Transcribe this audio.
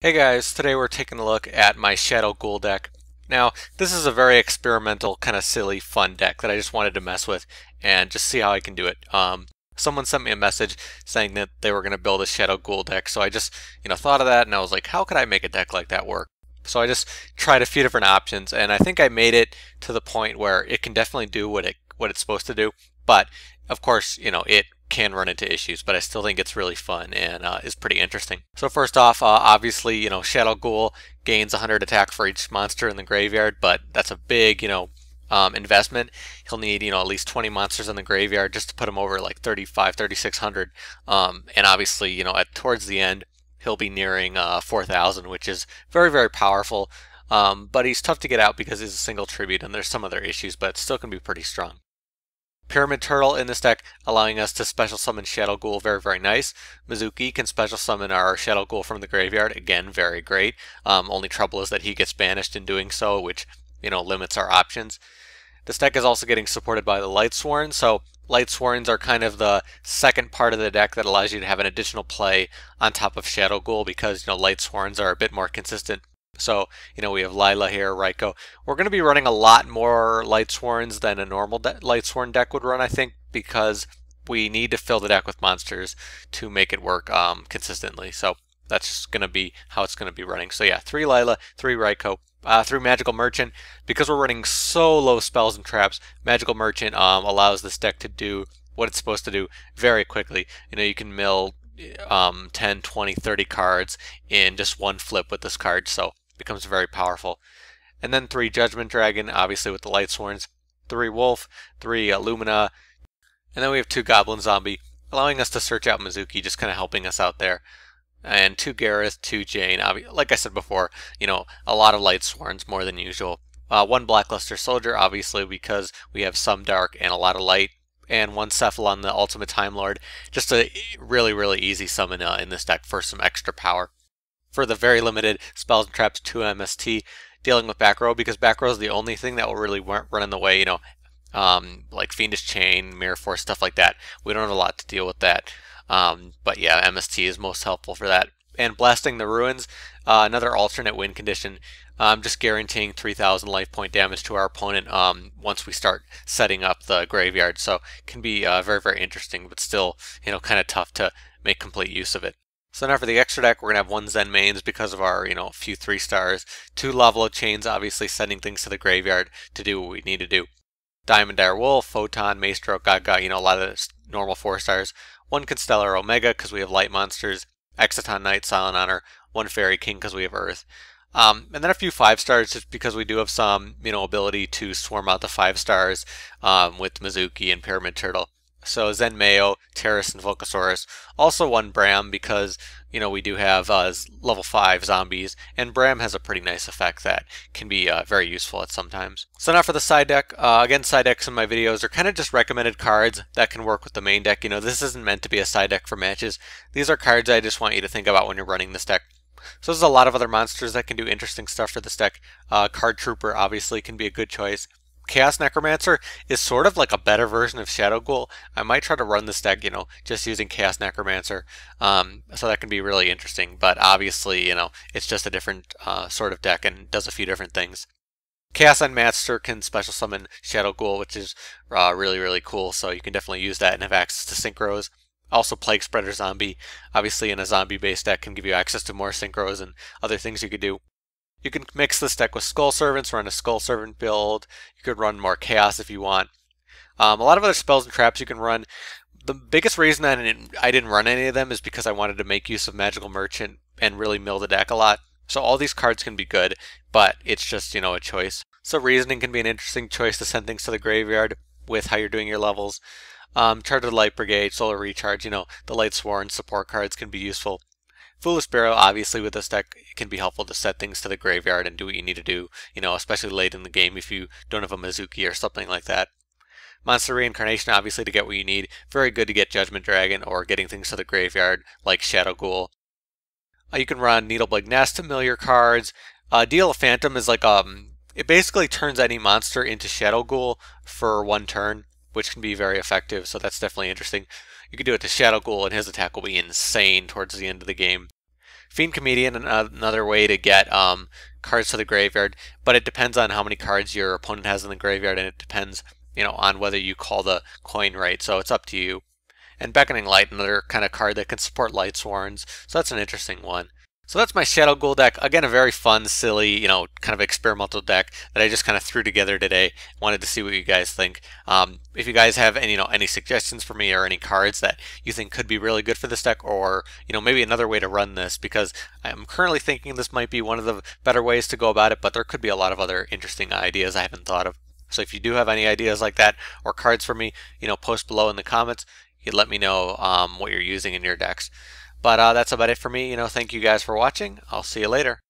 Hey guys, today we're taking a look at my Shadow Ghoul deck. Now, this is a very experimental, kind of silly, fun deck that I just wanted to mess with and just see how I can do it. Someone sent me a message saying that they were going to build a Shadow Ghoul deck, so I just, thought of that and I was like, how could I make a deck like that work? So I just tried a few different options, and I think I made it to the point where it can definitely do what it's supposed to do. But of course, it can run into issues, but I still think it's really fun and is pretty interesting. So first off, obviously, Shadow Ghoul gains 100 attack for each monster in the graveyard, but that's a big, investment. He'll need, at least 20 monsters in the graveyard just to put him over like 3,600. And obviously, towards the end, he'll be nearing 4,000, which is very, very powerful. But he's tough to get out because he's a single tribute and there's some other issues, but still can be pretty strong. Pyramid Turtle in this deck, allowing us to special summon Shadow Ghoul, very, very nice. Mezuki can special summon our Shadow Ghoul from the graveyard, again, very great. Only trouble is that he gets banished in doing so, which, limits our options. This deck is also getting supported by the Lightsworn, so Lightsworns are kind of the second part of the deck that allows you to have an additional play on top of Shadow Ghoul because, Lightsworns are a bit more consistent. So, we have Lyla here, Ryko. We're going to be running a lot more Lightsworns than a normal Lightsworn deck would run, I think, because we need to fill the deck with monsters to make it work consistently. So that's just going to be how it's going to be running. So yeah, 3 Lyla, 3 Ryko, 3 Magical Merchant. Because we're running so low spells and traps, Magical Merchant allows this deck to do what it's supposed to do very quickly. You can mill 10, 20, 30 cards in just one flip with this card. So becomes very powerful. And then 3 Judgment Dragon, obviously with the Lightsworns, 3 Wulf, 3 Lumina, and then we have 2 Goblin Zombie, allowing us to search out Mezuki, just kind of helping us out there. And 2 Garoth, 2 Jain, like I said before, a lot of Lightsworns, more than usual. 1 Blackluster Soldier, obviously, because we have some dark and a lot of light. And 1 Sephylon, the Ultimate Time Lord, just a really, really easy summon in this deck for some extra power. For the very limited spells and traps, 2 MST, dealing with back row, because back row is the only thing that will really run in the way, like Fiendish Chain, Mirror Force, stuff like that. We don't have a lot to deal with that. But yeah, MST is most helpful for that. And Blasting the Ruins, another alternate win condition, just guaranteeing 3,000 life point damage to our opponent once we start setting up the graveyard. So it can be very, very interesting, but still, kind of tough to make complete use of it. So now for the extra deck, we're going to have 1 Zenmaines because of our, few 3 stars. 2 Lavalval Chains, obviously sending things to the graveyard to do what we need to do. Diamond Dire Wulf, Photon, Maestroke, Gagaga, a lot of normal 4 stars. 1 Constellar Omega because we have light monsters. Exciton Knight, Silent Honor. 1 Fairy King because we have Earth. And then a few 5 stars just because we do have some, ability to swarm out the 5 stars with Mezuki and Pyramid Turtle. So Zenmaioh, Tiras, and Volcasaurus. Also 1 Bram because, we do have level 5 zombies, and Bram has a pretty nice effect that can be very useful at sometimes. So now for the side deck. Again, side decks in my videos are kind of just recommended cards that can work with the main deck. This isn't meant to be a side deck for matches. These are cards I just want you to think about when you're running this deck. So there's a lot of other monsters that can do interesting stuff for this deck. Card Trooper obviously can be a good choice. Chaos Necromancer is sort of like a better version of Shadow Ghoul. I might try to run this deck, just using Chaos Necromancer. So that can be really interesting. But obviously, it's just a different sort of deck and does a few different things. Chaos Master can special summon Shadow Ghoul, which is really, really cool. So you can definitely use that and have access to synchros. Also, Plaguespreader Zombie, obviously in a zombie-based deck, can give you access to more synchros and other things you could do. You can mix this deck with Skull Servants, run a Skull Servant build. You could run more Chaos if you want. A lot of other spells and traps you can run. The biggest reason I didn't run any of them is because I wanted to make use of Magical Merchant and really mill the deck a lot. So all these cards can be good, but it's just, a choice. So Reasoning can be an interesting choice to send things to the graveyard with how you're doing your levels. Charge of the Light Brigade, Solar Recharge, the Lightsworn support cards can be useful. Foolish Barrow, obviously with this deck, it can be helpful to set things to the graveyard and do what you need to do, especially late in the game if you don't have a Mezuki or something like that. Monster Reincarnation, obviously to get what you need. Very good to get Judgment Dragon or getting things to the graveyard like Shadow Ghoul. You can run Needlebug Nest to mill your cards. Deal of Phantom is like, it basically turns any monster into Shadow Ghoul for 1 turn, which can be very effective, so that's definitely interesting. You can do it to Shadow Ghoul and his attack will be insane towards the end of the game. Fiend Comedian, another way to get cards to the graveyard, but it depends on how many cards your opponent has in the graveyard, and it depends, on whether you call the coin right. So it's up to you. And Beckoning Light, another kind of card that can support Light Sworns. So that's an interesting one. So that's my Shadow Ghoul deck. Again, a very fun, silly, kind of experimental deck that I just kind of threw together today. Wanted to see what you guys think. If you guys have any suggestions for me or any cards that you think could be really good for this deck, or maybe another way to run this, because I'm currently thinking this might be one of the better ways to go about it, but there could be a lot of other interesting ideas I haven't thought of. So if you do have any ideas like that or cards for me, post below in the comments. You let me know what you're using in your decks. But that's about it for me. Thank you guys for watching. I'll see you later.